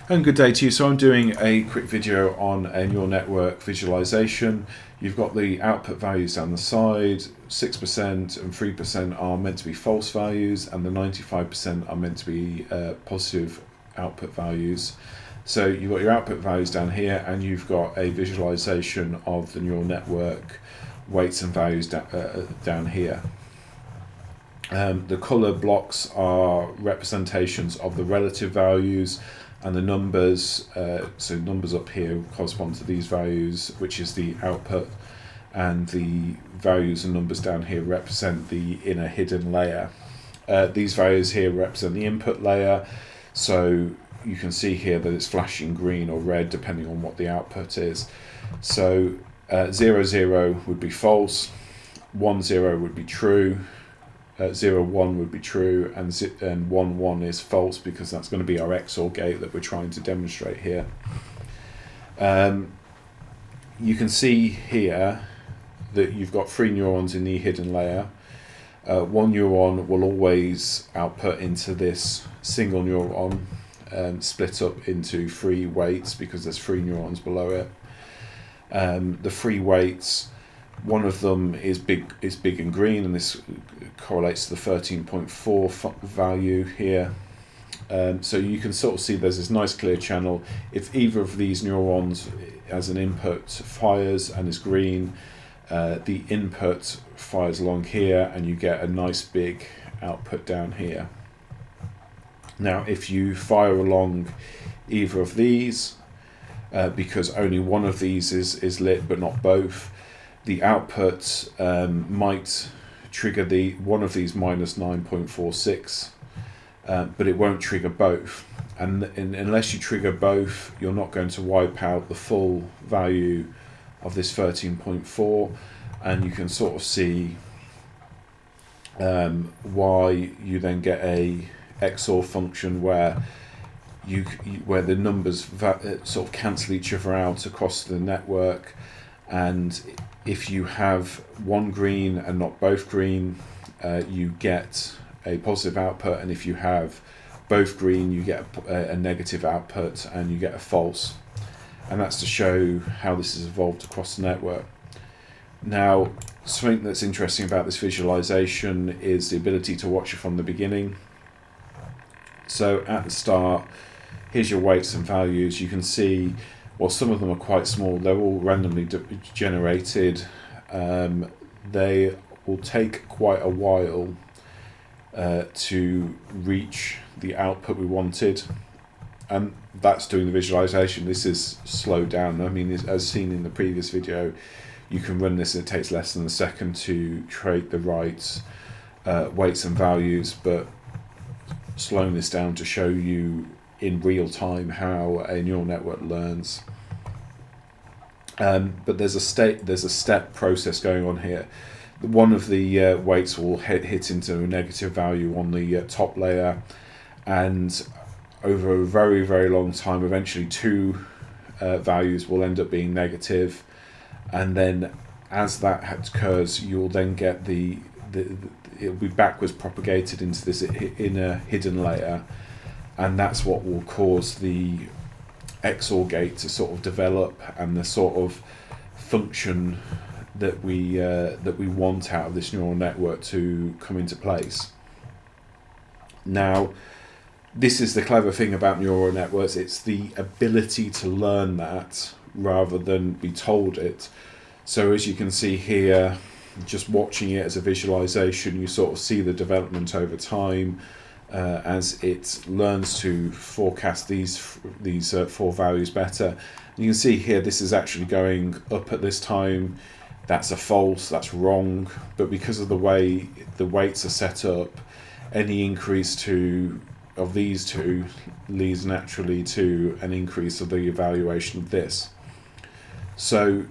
And good day to you. So I'm doing a quick video on a neural network visualization. You've got the output values down the side. 6% and 3% are meant to be false values, and the 95% are meant to be positive output values. So you've got your output values down here, and you've got a visualization of the neural network weights and values down here. The color blocks are representations of the relative values, and the numbers, so numbers up here correspond to these values, which is the output, and the values and numbers down here represent the inner hidden layer. These values here represent the input layer, so you can see here that it's flashing green or red depending on what the output is. So 0, 0 would be false, 1, 0 would be true, 0, 1 would be true, and 1, 1 is false, because that's going to be our XOR gate that we're trying to demonstrate here. You can see here that you've got 3 neurons in the hidden layer. 1 neuron will always output into this single neuron, split up into 3 weights because there's 3 neurons below it. The 3 weights, one of them is big and green, and this correlates to the 13.4 value here. So you can sort of see there's this nice clear channel. If either of these neurons as an input fires and is green, the input fires along here, and you get a nice big output down here. Now if you fire along either of these, because only one of these is lit but not both, the output might trigger one of these minus 9.46, but it won't trigger both. And unless you trigger both, you're not going to wipe out the full value of this 13.4, and you can sort of see why you then get a XOR function where where the numbers sort of cancel each other out across the network. And if you have one green and not both green, you get a positive output, and if you have both green, you get a negative output and you get a false. And that's to show how this has evolved across the network. Now, something that's interesting about this visualization is the ability to watch it from the beginning. So at the start, here's your weights and values. You can see, well, some of them are quite small. They're all randomly generated. They will take quite a while to reach the output we wanted, and that's doing the visualization. This is slowed down. I mean, as seen in the previous video, you can run this and it takes less than a second to create the right weights and values, but slowing this down to show you in real time how a neural network learns. But there's a step process going on here. One of the weights will hit into a negative value on the top layer, and over a very, very long time, eventually 2 values will end up being negative, and then as that occurs, you'll then get it'll be backwards propagated into this inner hidden layer, and that's what will cause the XOR gate to sort of develop, and the sort of function that we want out of this neural network to come into place. Now, this is the clever thing about neural networks. It's the ability to learn that rather than be told it. So as you can see here, just watching it as a visualization, you sort of see the development over time as it learns to forecast these 4 values better. You can see here this is actually going up at this time. That's a false, that's wrong, but because of the way the weights are set up, any increase of these 2 leads naturally to an increase of the evaluation of this. So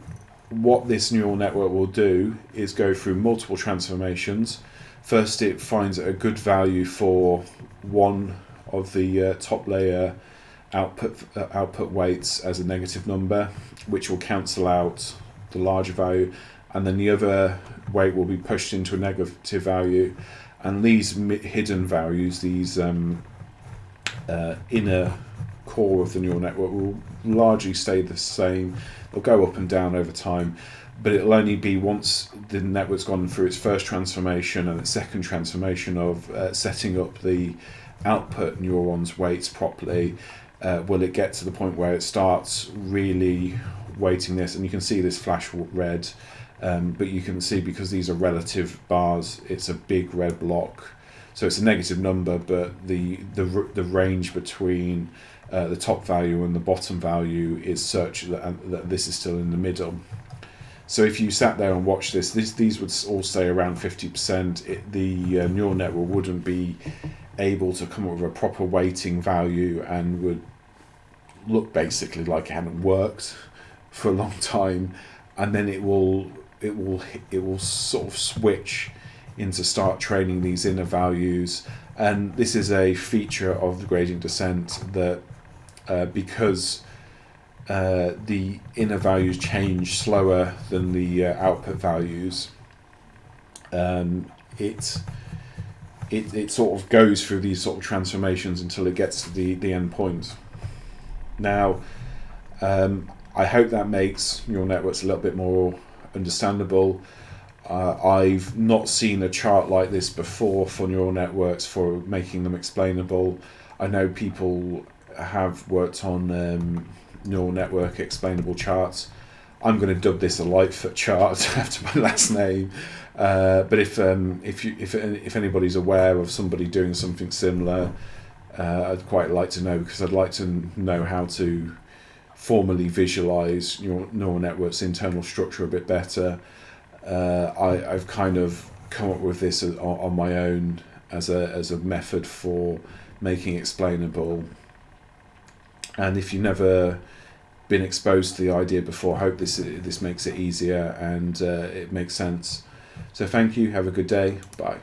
what this neural network will do is go through multiple transformations. First, it finds a good value for one of the top layer output weights as a negative number, which will cancel out the larger value, and then the other weight will be pushed into a negative value, and these hidden values, these inner core of the neural network will largely stay the same. They'll go up and down over time, but it'll only be once the network's gone through its first transformation and its second transformation of setting up the output neurons' weights properly, will it get to the point where it starts really weighting this. And you can see this flash red, but you can see, because these are relative bars, it's a big red block. So it's a negative number, but the range between the top value and the bottom value is such that this is still in the middle. So if you sat there and watched these would all stay around 50%. The neural network wouldn't be able to come up with a proper weighting value and would look basically like it hadn't worked for a long time, and then it will sort of switch into start training these inner values. And this is a feature of the gradient descent that because the inner values change slower than the output values, it sort of goes through these sort of transformations until it gets to the end point. Now, I hope that makes neural networks a little bit more understandable. I've not seen a chart like this before for neural networks for making them explainable. I know people have worked on neural network explainable charts. I'm going to dub this a Lightfoot chart after my last name. But if anybody's aware of somebody doing something similar, I'd quite like to know, because I'd like to know how to formally visualize neural networks' internal structure a bit better. I've kind of come up with this on my own as a method for making explainable. And if you've never been exposed to the idea before, I hope this makes it easier and it makes sense. So thank you, have a good day, bye.